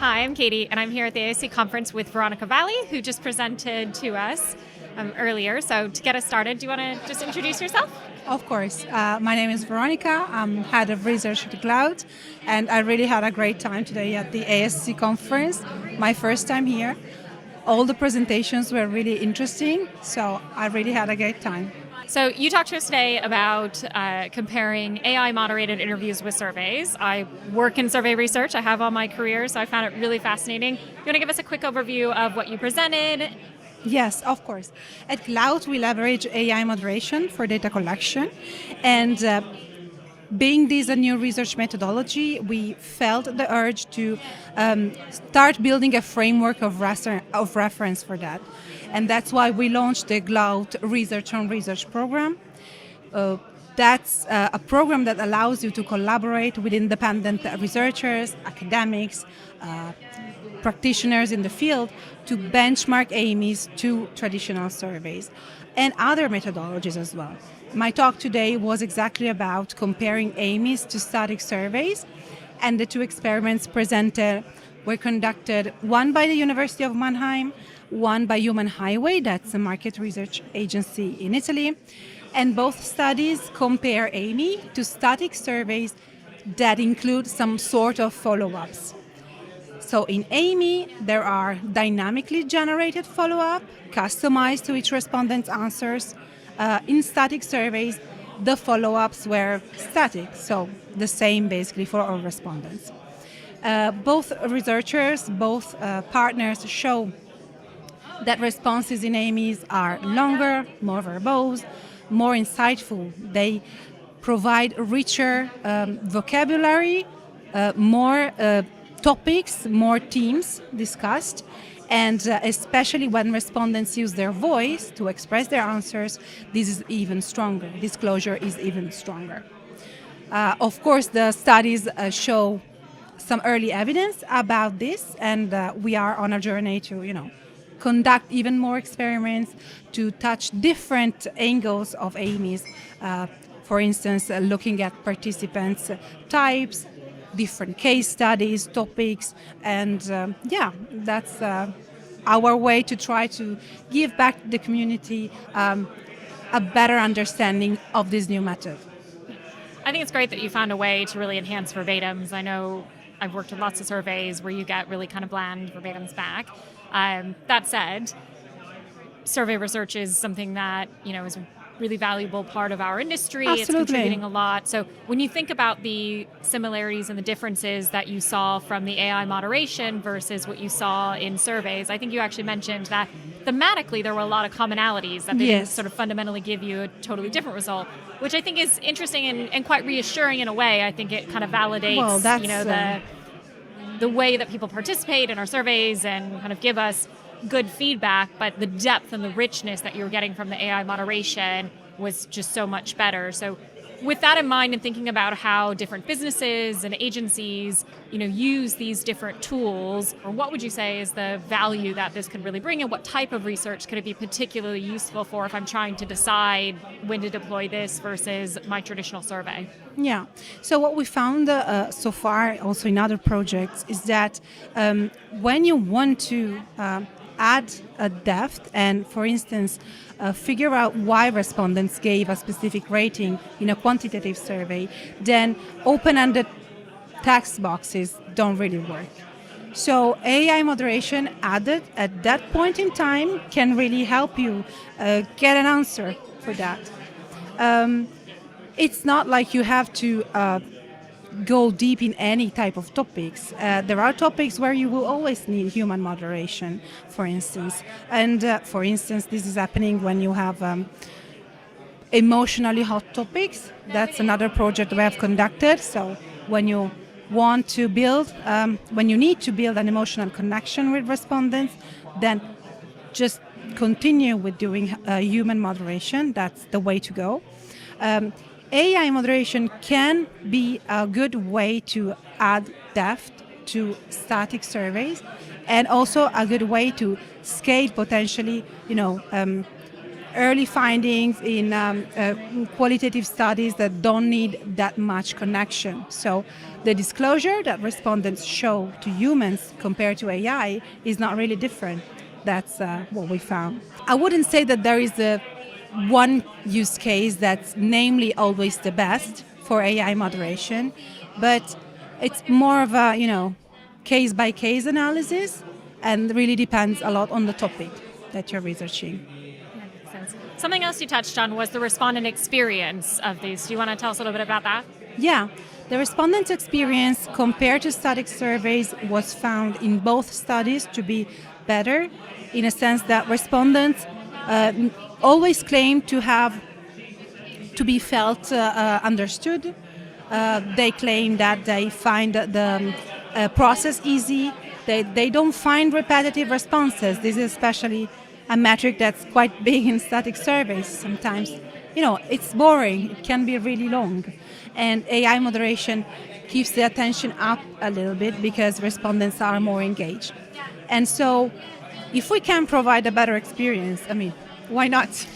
Hi, I'm Katie, and I'm here at the ASC Conference with Veronica Valli, who just presented to us earlier. So to get us started, do you want to just introduce yourself? Of course. My name is Veronica. I'm head of research at Glaut, and I really had a great time today at the ASC conference. My first time here. All the presentations were really interesting, so I really had a great time. So you talked to us today about comparing AI-moderated interviews with surveys. I work in survey research. I have all my career, so I found it really fascinating. You want to give us a quick overview of what you presented? Yes, of course. At Glaut, we leverage AI moderation for data collection, and being this a new research methodology, we felt the urge to start building a framework of reference for that. And that's why we launched the Glaut Research on Research program. That's a program that allows you to collaborate with independent researchers, academics, practitioners in the field to benchmark AMIs to traditional surveys and other methodologies as well. My talk today was exactly about comparing AMIs to static surveys, and the two experiments presented were conducted, one by the University of Mannheim, one by Human Highway, that's a market research agency in Italy, and both studies compare AMI to static surveys that include some sort of follow-ups. So in AMI, there are dynamically generated follow-up, customized to each respondent's answers. In static surveys, the follow-ups were static, so the same basically for all respondents. Both researchers, both partners show that responses in AMIs are longer, more verbose, more insightful. They provide richer vocabulary, more topics, more themes discussed, and especially when respondents use their voice to express their answers, this is even stronger. Disclosure is even stronger. Of course, the studies show some early evidence about this, and we are on a journey to, conduct even more experiments to touch different angles of AMIs. For instance, looking at participants' types, different case studies, topics, and that's our way to try to give back to the community a better understanding of this new method. I think it's great that you found a way to really enhance verbatims. I know I've worked in lots of surveys where you get really kind of bland verbatims back. That said, survey research is something that, is a really valuable part of our industry. Absolutely. It's contributing a lot. So when you think about the similarities and the differences that you saw from the AI moderation versus what you saw in surveys, I think you actually mentioned that thematically there were a lot of commonalities, that they didn't sort of fundamentally give you a totally different result, which I think is interesting and quite reassuring in a way. I think it kind of validates the way that people participate in our surveys and kind of give us good feedback, but the depth and the richness that you're getting from the AI moderation was just so much better. So with that in mind and thinking about how different businesses and agencies, use these different tools, or what would you say is the value that this could really bring, and what type of research could it be particularly useful for if I'm trying to decide when to deploy this versus my traditional survey? Yeah. So what we found so far, also in other projects, is that when you want to add a depth and, for instance, figure out why respondents gave a specific rating in a quantitative survey, then open-ended text boxes don't really work. So AI moderation added at that point in time can really help you get an answer for that. It's not like you have to go deep in any type of topics. There are topics where you will always need human moderation, for instance. And for instance, this is happening when you have emotionally hot topics. That's another project we have conducted. So when you want to build, when you need to build an emotional connection with respondents, then just continue with doing human moderation. That's the way to go. AI moderation can be a good way to add depth to static surveys, and also a good way to scale potentially, early findings in qualitative studies that don't need that much connection. So the disclosure that respondents show to humans compared to AI is not really different. That's what we found. I wouldn't say that there is one use case that's namely always the best for AI moderation, but it's more of a, case by case analysis, and really depends a lot on the topic that you're researching. That makes sense. Something else you touched on was the respondent experience of these. Do you want to tell us a little bit about that? Yeah, the respondent experience compared to static surveys was found in both studies to be better, in a sense that respondents always claim to be felt understood. They claim that they find the process easy. They don't find repetitive responses. This is especially a metric that's quite big in static surveys sometimes. It's boring. It can be really long. And AI moderation keeps the attention up a little bit because respondents are more engaged. And so if we can provide a better experience, why not?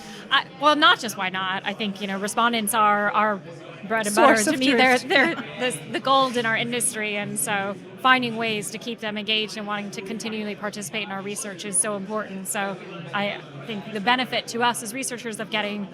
Well, not just why not. I think, respondents are bread and Source butter. To of me, truth. they're the gold in our industry. And so finding ways to keep them engaged and wanting to continually participate in our research is so important. So I think the benefit to us as researchers of getting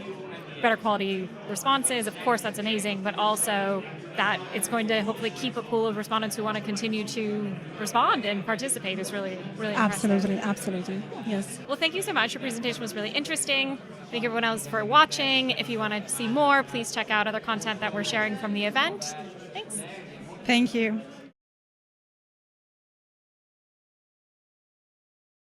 better quality responses, of course, that's amazing, but also that it's going to hopefully keep a pool of respondents who want to continue to respond and participate is really, really impressive. Absolutely. Yes. Well, thank you so much. Your presentation was really interesting. Thank everyone else for watching. If you want to see more, please check out other content that we're sharing from the event. Thanks. Thank you.